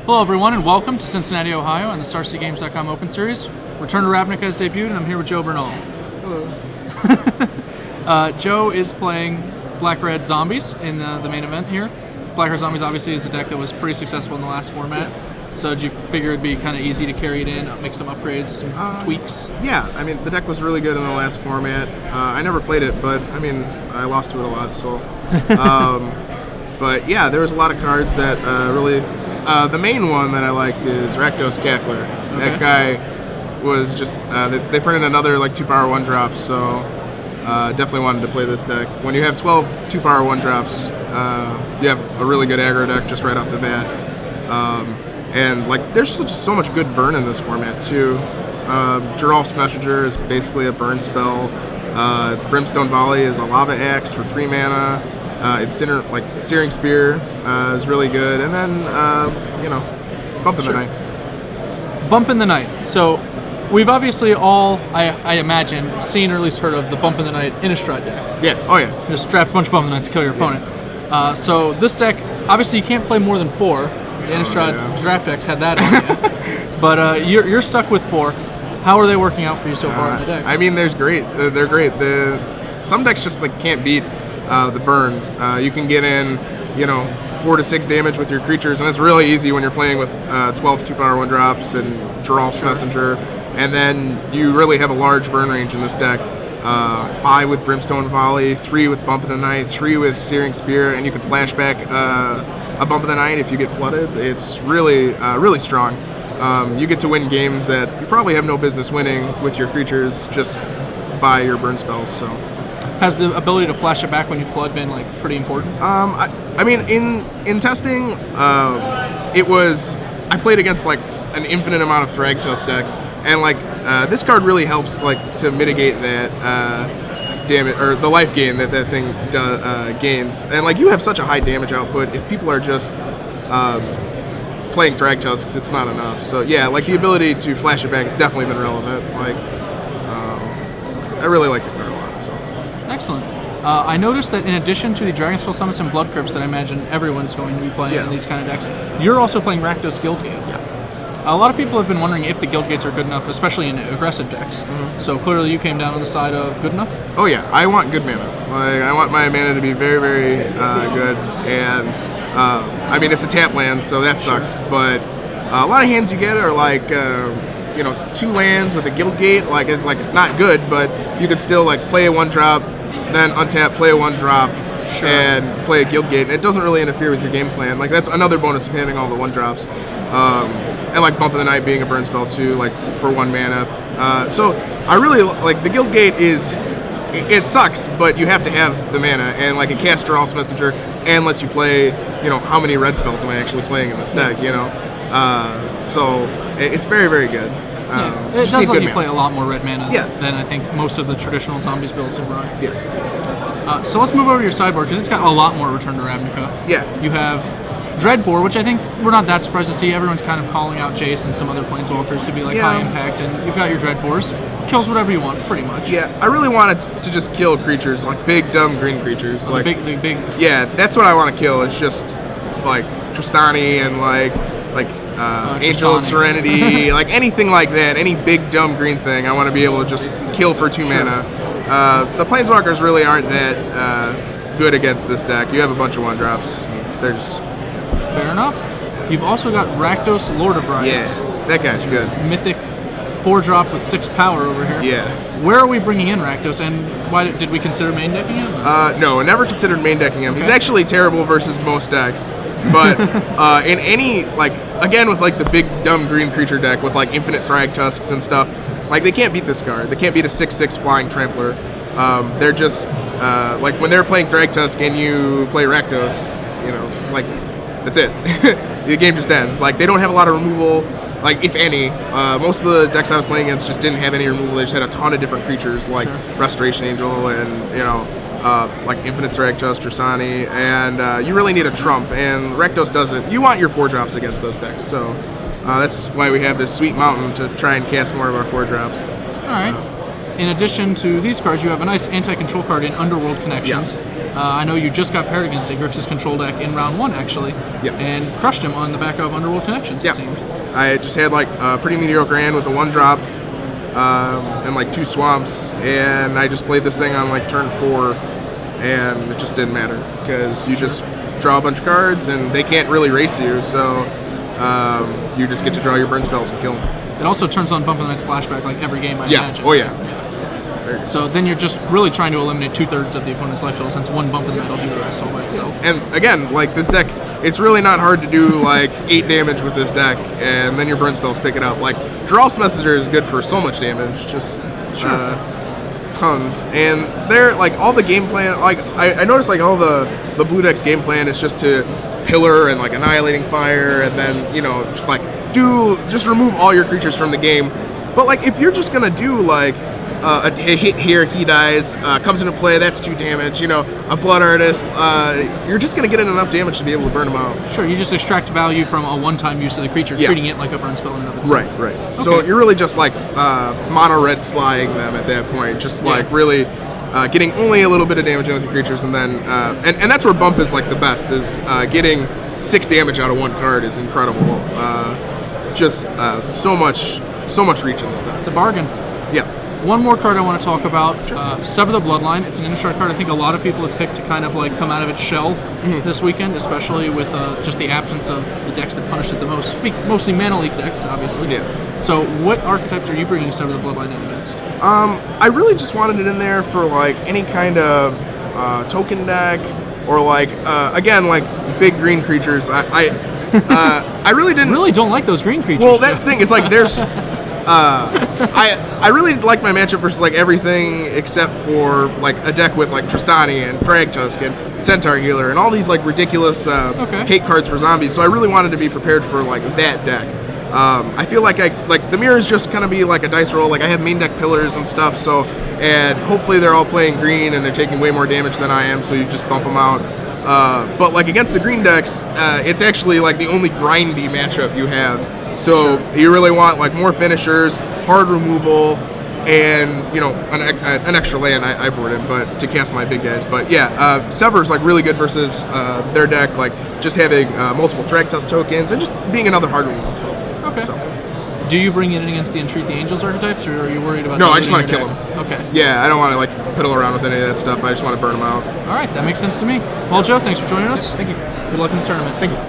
Hello everyone and welcome to Cincinnati, Ohio and the StarCityGames.com Open Series. Return to Ravnica has debuted and I'm here with Joe Bernal. Hello. Joe is playing Black-Red Zombies in the main event here. Black-Red Zombies obviously is a deck that was pretty successful in the last format. So did you figure it'd be kind of easy to carry it in, make some upgrades, some tweaks? Yeah, I mean, the deck was really good in the last format. I never played it, but I mean, I lost to it a lot, so. But yeah, there was a lot of cards that really. The main one that I liked is Rakdos Cackler. Okay. That guy was just. They printed another like 2-power 1-drops, so definitely wanted to play this deck. When you have 12 2-power 1-drops, you have a really good aggro deck just right off the bat. And like, there's just so much good burn in this format too. Giralf's Messenger is basically a burn spell. Brimstone Volley is a lava axe for 3 mana. Searing Spear is really good, and then Bump in the Night. Bump in the Night. So we've obviously all, I imagine, seen or at least heard of the Bump in the Night Innistrad deck. Yeah. Oh yeah. Just draft a bunch of Bump in the Nights to kill your opponent. So this deck, obviously you can't play more than 4. The Innistrad draft decks had that on you. But you're stuck with 4. How are they working out for you so far in the deck? I mean, they're great. Some decks just like can't beat the burn. You can get in, 4 to 6 damage with your creatures, and it's really easy when you're playing with 12 2-power 1-drops and Giralf's Messenger, and then you really have a large burn range in this deck. 5 with Brimstone Volley, 3 with Bump in the Night, 3 with Searing Spear, and you can flashback a Bump in the Night if you get flooded. It's really, really strong. You get to win games that you probably have no business winning with your creatures just by your burn spells. So, has the ability to flash it back when you flood been like pretty important? I mean, in testing, I played against like an infinite amount of Thragtusk decks, and like this card really helps like to mitigate that damage or the life gain that thing gains. And like, you have such a high damage output. If people are just playing Thragtusks, it's not enough. So yeah, like the ability to flash it back has definitely been relevant. Like, I really like the card a lot. So excellent. I noticed that in addition to the Dragonspell Summits and Blood Crypts that I imagine everyone's going to be playing in these kind of decks, you're also playing Rakdos Guildgate. Yeah. A lot of people have been wondering if the Guildgates are good enough, especially in aggressive decks. Mm-hmm. So clearly you came down on the side of good enough? Oh yeah, I want good mana. Like, I want my mana to be very, very good. And I mean, it's a tap land, so that sucks. But a lot of hands you get are like 2 lands with a Guildgate. Like, it's like not good, but you could still like play a 1-drop, then untap, play a 1-drop, and play a Guildgate. It doesn't really interfere with your game plan. Like, that's another bonus of having all the 1-drops. And like Bump in the Night being a burn spell too, like for 1 mana. So I really like the Guildgate. It sucks, but you have to have the mana, and like it casts Giralf's Messenger and lets you play. How many red spells am I actually playing in this deck? So it's very, very good. It does let you play a lot more red mana than I think most of the traditional Zombies builds have run. Yeah. So let's move over to your sideboard because it's got a lot more Return to Ravnica. Yeah. You have Dreadbore, which I think we're not that surprised to see. Everyone's kind of calling out Jace and some other Planeswalkers to be like high impact, and you've got your Dreadbores. Kills whatever you want, pretty much. Yeah, I really wanted to just kill creatures, like big, dumb green creatures. Like the big. Yeah, that's what I want to kill. It's just like Tristani and like Angel of Serenity, like anything like that. Any big, dumb green thing, I want to be able to just kill for 2 mana. The Planeswalkers really aren't that good against this deck. You have a bunch of 1-drops. They're just... Fair enough. You've also got Rakdos, Lord of Riots. Yeah, that guy's good. Mythic 4-drop with 6 power over here. Yeah. Where are we bringing in Rakdos, and why did we consider main decking him? No, I never considered main decking him. Okay. He's actually terrible versus most decks. But in any, like, again with like the big dumb green creature deck with like infinite Thragtusks and stuff, like they can't beat this card. They can't beat a 6/6 flying trampler. They're just like when they're playing Thragtusk and you play Rakdos, like that's it. The game just ends. Like, they don't have a lot of removal, like if any. Most of the decks I was playing against just didn't have any removal. They just had a ton of different creatures like Restoration Angel and like Infinite Thragtusk, Tristani, and you really need a trump, and Rakdos doesn't. You want your 4-drops against those decks, so that's why we have this sweet mountain to try and cast more of our 4-drops. All right. In addition to these cards, you have a nice anti-control card in Underworld Connections. I know you just got paired against a Grixis control deck in round 1, actually, and crushed him on the back of Underworld Connections, it seemed. I just had like a pretty mediocre hand with a 1-drop and like 2 swamps, and I just played this thing on like turn 4, and it just didn't matter because you just draw a bunch of cards and they can't really race you, so you just get to draw your burn spells and kill them. It also turns on Bump of the Night's Flashback like every game, I imagine. Oh yeah. So then you're just really trying to eliminate 2/3 of the opponent's life total, since one Bump of the Night will do the rest all by itself. And again, like this deck, it's really not hard to do like 8 damage with this deck, and then your burn spells pick it up. Like Geralf's Messenger is good for so much damage, just tons. And they're like all the game plan. Like I noticed like all the blue deck's game plan is just to pillar and like annihilating fire, and then just remove all your creatures from the game. But like if you're just gonna do like a hit here, he dies, comes into play, that's 2 damage, a Blood Artist, you're just going to get in enough damage to be able to burn them out. Sure, you just extract value from a one-time use of the creature, treating it like a burn spell in and of itself. Right. Okay. So you're really just like mono-red sliding them at that point, just like really getting only a little bit of damage in with your creatures, and then, and that's where Bump is like the best, is getting 6 damage out of 1 card is incredible. So much reach in this deck. It's a bargain. Yeah. One more card I want to talk about, Sever the Bloodline. It's an Innistrad card I think a lot of people have picked to kind of like come out of its shell this weekend, especially with just the absence of the decks that punish it the most, mostly Mana Leak decks, obviously. Yeah. So what archetypes are you bringing Sever the Bloodline in against? I really just wanted it in there for like any kind of token deck, or like, again, like big green creatures. I really didn't... really don't like those green creatures. Well, that's the thing. It's like there's... I really like my matchup versus like everything except for like a deck with like Tristani and Thragtusk and Centaur Healer and all these like ridiculous hate cards for zombies. So I really wanted to be prepared for like that deck. I feel like the mirror is just gonna be like a dice roll. Like I have main deck pillars and stuff. So, and hopefully they're all playing green and they're taking way more damage than I am. So you just bump them out. But like against the green decks, it's actually like the only grindy matchup you have. So you really want like more finishers, hard removal, and an extra land I brought in, but to cast my big guys. But yeah, Sever's like really good versus their deck, like just having multiple Thragtusk tokens and just being another hard removal spell. Okay. So. Do you bring it in against the Entreat the Angels archetypes, or are you worried about? No, I just want to kill them. Okay. Yeah, I don't want to like piddle around with any of that stuff. I just want to burn them out. All right, that makes sense to me. Well, Joe, thanks for joining us. Thank you. Good luck in the tournament. Thank you.